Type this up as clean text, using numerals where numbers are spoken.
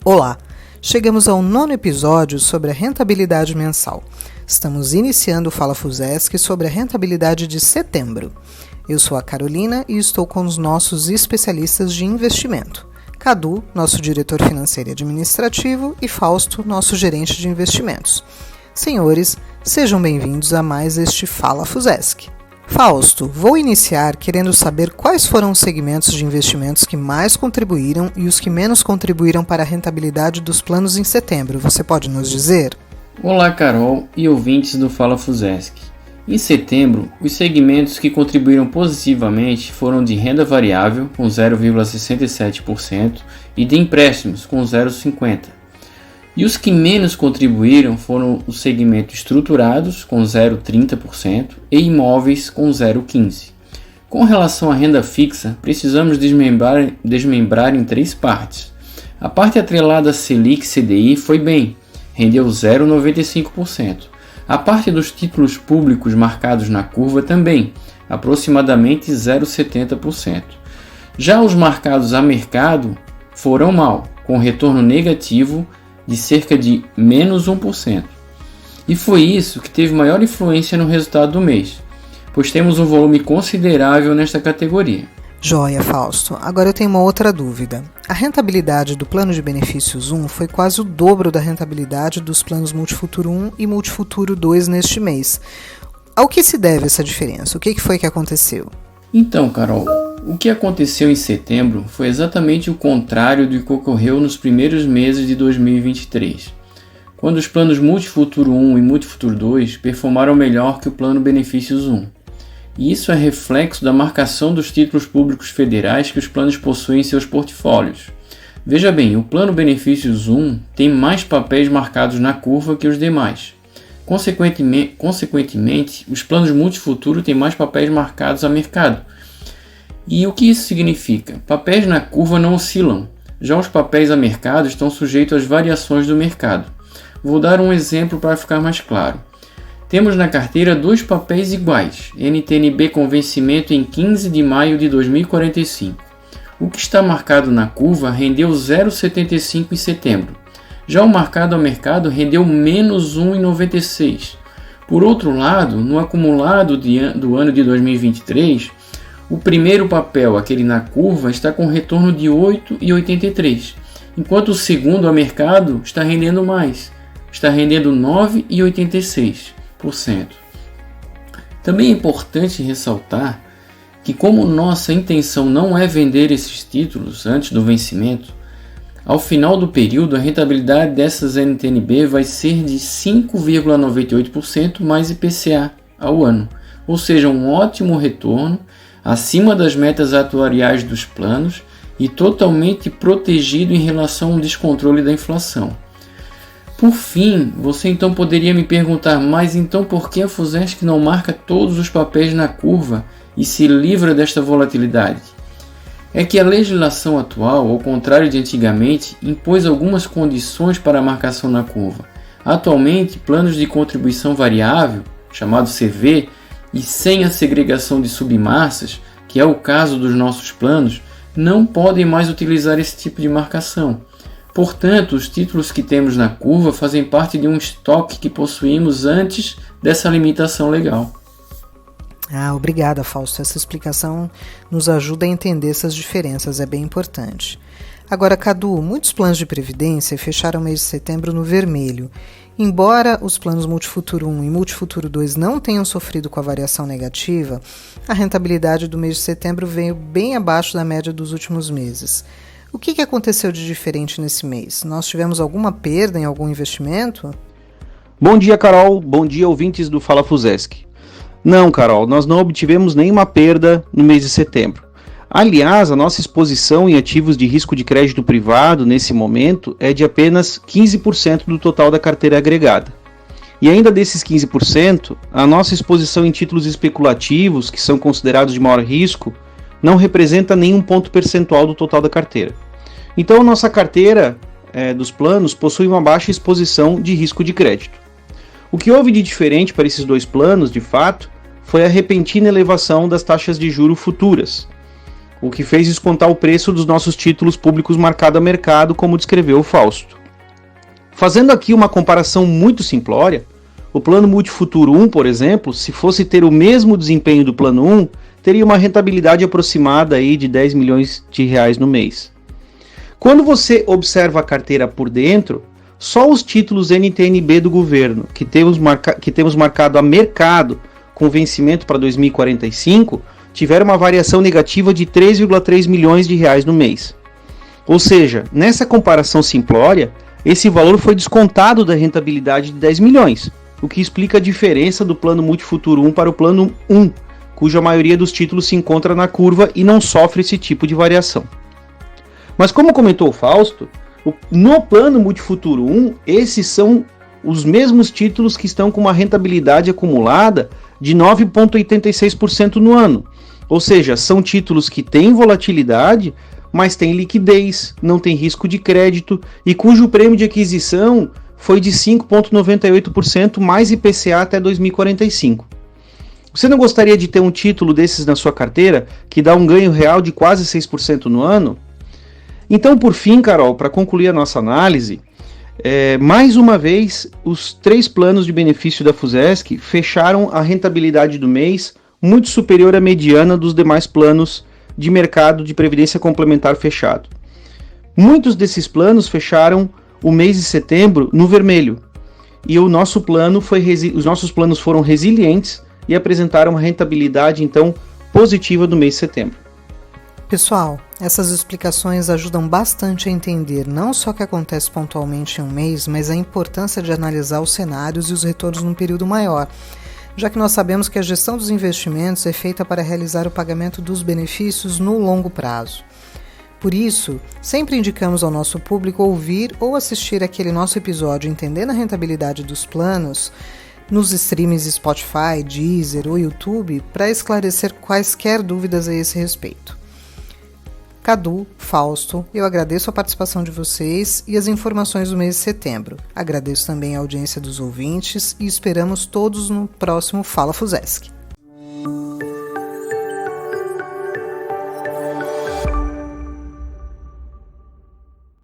Olá! Chegamos ao 9º episódio sobre a rentabilidade mensal. Estamos iniciando o Fala Fusesc sobre a rentabilidade de setembro. Eu sou a Carolina e estou com os nossos especialistas de investimento. Cadu, nosso diretor financeiro e administrativo, e Fausto, nosso gerente de investimentos. Senhores, sejam bem-vindos a mais este Fala Fusesc. Fausto, vou iniciar querendo saber quais foram os segmentos de investimentos que mais contribuíram e os que menos contribuíram para a rentabilidade dos planos em setembro. Você pode nos dizer? Olá, Carol e ouvintes do Fala Fusesc. Em setembro, os segmentos que contribuíram positivamente foram de renda variável, com 0,67%, e de empréstimos, com 0,50%. E os que menos contribuíram foram os segmentos estruturados, com 0,30%, e imóveis, com 0,15%. Com relação à renda fixa, precisamos desmembrar em 3 partes. A parte atrelada a Selic e CDI foi bem, rendeu 0,95%. A parte dos títulos públicos marcados na curva também, aproximadamente 0,70%. Já os marcados a mercado foram mal, com retorno negativo de cerca de menos 1%. E foi isso que teve maior influência no resultado do mês, pois temos um volume considerável nesta categoria. Joia, Fausto. Agora eu tenho uma outra dúvida. A rentabilidade do plano de benefícios 1 foi quase o dobro da rentabilidade dos planos Multifuturo 1 e Multifuturo 2 neste mês. Ao que se deve essa diferença? O que foi que aconteceu? Então, Carol, o que aconteceu em setembro foi exatamente o contrário do que ocorreu nos primeiros meses de 2023, quando os planos Multifuturo 1 e Multifuturo 2 performaram melhor que o plano Benefícios 1. E isso é reflexo da marcação dos títulos públicos federais que os planos possuem em seus portfólios. Veja bem, o plano Benefícios 1 tem mais papéis marcados na curva que os demais. Consequentemente, os planos Multifuturo têm mais papéis marcados a mercado. E o que isso significa? Papéis na curva não oscilam, já os papéis a mercado estão sujeitos às variações do mercado. Vou dar um exemplo para ficar mais claro. Temos na carteira 2 papéis iguais, NTNB com vencimento em 15 de maio de 2045. O que está marcado na curva rendeu 0,75 em setembro. Já o marcado ao mercado rendeu menos 1,96. Por outro lado, no acumulado do ano de 2023, o primeiro papel, aquele na curva, está com retorno de 8,83, enquanto o segundo ao mercado está rendendo mais, está rendendo 9,86%. Também é importante ressaltar que, como nossa intenção não é vender esses títulos antes do vencimento, ao final do período, a rentabilidade dessas NTNB vai ser de 5,98% mais IPCA ao ano, ou seja, um ótimo retorno, acima das metas atuariais dos planos e totalmente protegido em relação ao descontrole da inflação. Por fim, você então poderia me perguntar, mas então por que a Fusesc não marca todos os papéis na curva e se livra desta volatilidade? É que a legislação atual, ao contrário de antigamente, impôs algumas condições para a marcação na curva. Atualmente, planos de contribuição variável, chamado CV, e sem a segregação de submassas, que é o caso dos nossos planos, não podem mais utilizar esse tipo de marcação. Portanto, os títulos que temos na curva fazem parte de um estoque que possuímos antes dessa limitação legal. Obrigada, Fausto. Essa explicação nos ajuda a entender essas diferenças, é bem importante. Agora, Cadu, muitos planos de previdência fecharam o mês de setembro no vermelho. Embora os planos Multifuturo 1 e Multifuturo 2 não tenham sofrido com a variação negativa, a rentabilidade do mês de setembro veio bem abaixo da média dos últimos meses. O que aconteceu de diferente nesse mês? Nós tivemos alguma perda em algum investimento? Bom dia, Carol. Bom dia, ouvintes do Fala Fusesc. Não, Carol, nós não obtivemos nenhuma perda no mês de setembro. Aliás, a nossa exposição em ativos de risco de crédito privado nesse momento é de apenas 15% do total da carteira agregada. E ainda desses 15%, a nossa exposição em títulos especulativos, que são considerados de maior risco, não representa nenhum ponto percentual do total da carteira. Então, a nossa carteira dos planos possui uma baixa exposição de risco de crédito. O que houve de diferente para esses dois planos, de fato, foi a repentina elevação das taxas de juros futuras. o que fez descontar o preço dos nossos títulos públicos marcado a mercado, como descreveu o Fausto. Fazendo aqui uma comparação muito simplória, o Plano Multifuturo 1, por exemplo, se fosse ter o mesmo desempenho do Plano 1, teria uma rentabilidade aproximada aí de 10 milhões de reais no mês. Quando você observa a carteira por dentro, só os títulos NTN-B do governo, que temos marcado a mercado com vencimento para 2045, tiveram uma variação negativa de 3,3 milhões de reais no mês. Ou seja, nessa comparação simplória, esse valor foi descontado da rentabilidade de 10 milhões, o que explica a diferença do Plano Multifuturo 1 para o Plano 1, cuja maioria dos títulos se encontra na curva e não sofre esse tipo de variação. Mas como comentou o Fausto, no Plano Multifuturo 1, esses são os mesmos títulos que estão com uma rentabilidade acumulada de 9,86% no ano. Ou seja, são títulos que têm volatilidade, mas têm liquidez, não tem risco de crédito e cujo prêmio de aquisição foi de 5,98% mais IPCA até 2045. Você não gostaria de ter um título desses na sua carteira que dá um ganho real de quase 6% no ano? Então, por fim, Carol, para concluir a nossa análise, mais uma vez, os 3 planos de benefício da FUSESC fecharam a rentabilidade do mês muito superior à mediana dos demais planos de mercado de previdência complementar fechado. Muitos desses planos fecharam o mês de setembro no vermelho, e os nossos planos foram resilientes e apresentaram uma rentabilidade, então, positiva do mês de setembro. Pessoal, essas explicações ajudam bastante a entender não só o que acontece pontualmente em um mês, mas a importância de analisar os cenários e os retornos num período maior, já que nós sabemos que a gestão dos investimentos é feita para realizar o pagamento dos benefícios no longo prazo. Por isso, sempre indicamos ao nosso público ouvir ou assistir aquele nosso episódio Entendendo a Rentabilidade dos Planos nos streams Spotify, Deezer ou YouTube para esclarecer quaisquer dúvidas a esse respeito. Cadu, Fausto, eu agradeço a participação de vocês e as informações do mês de setembro. Agradeço também a audiência dos ouvintes e esperamos todos no próximo Fala FUSESC.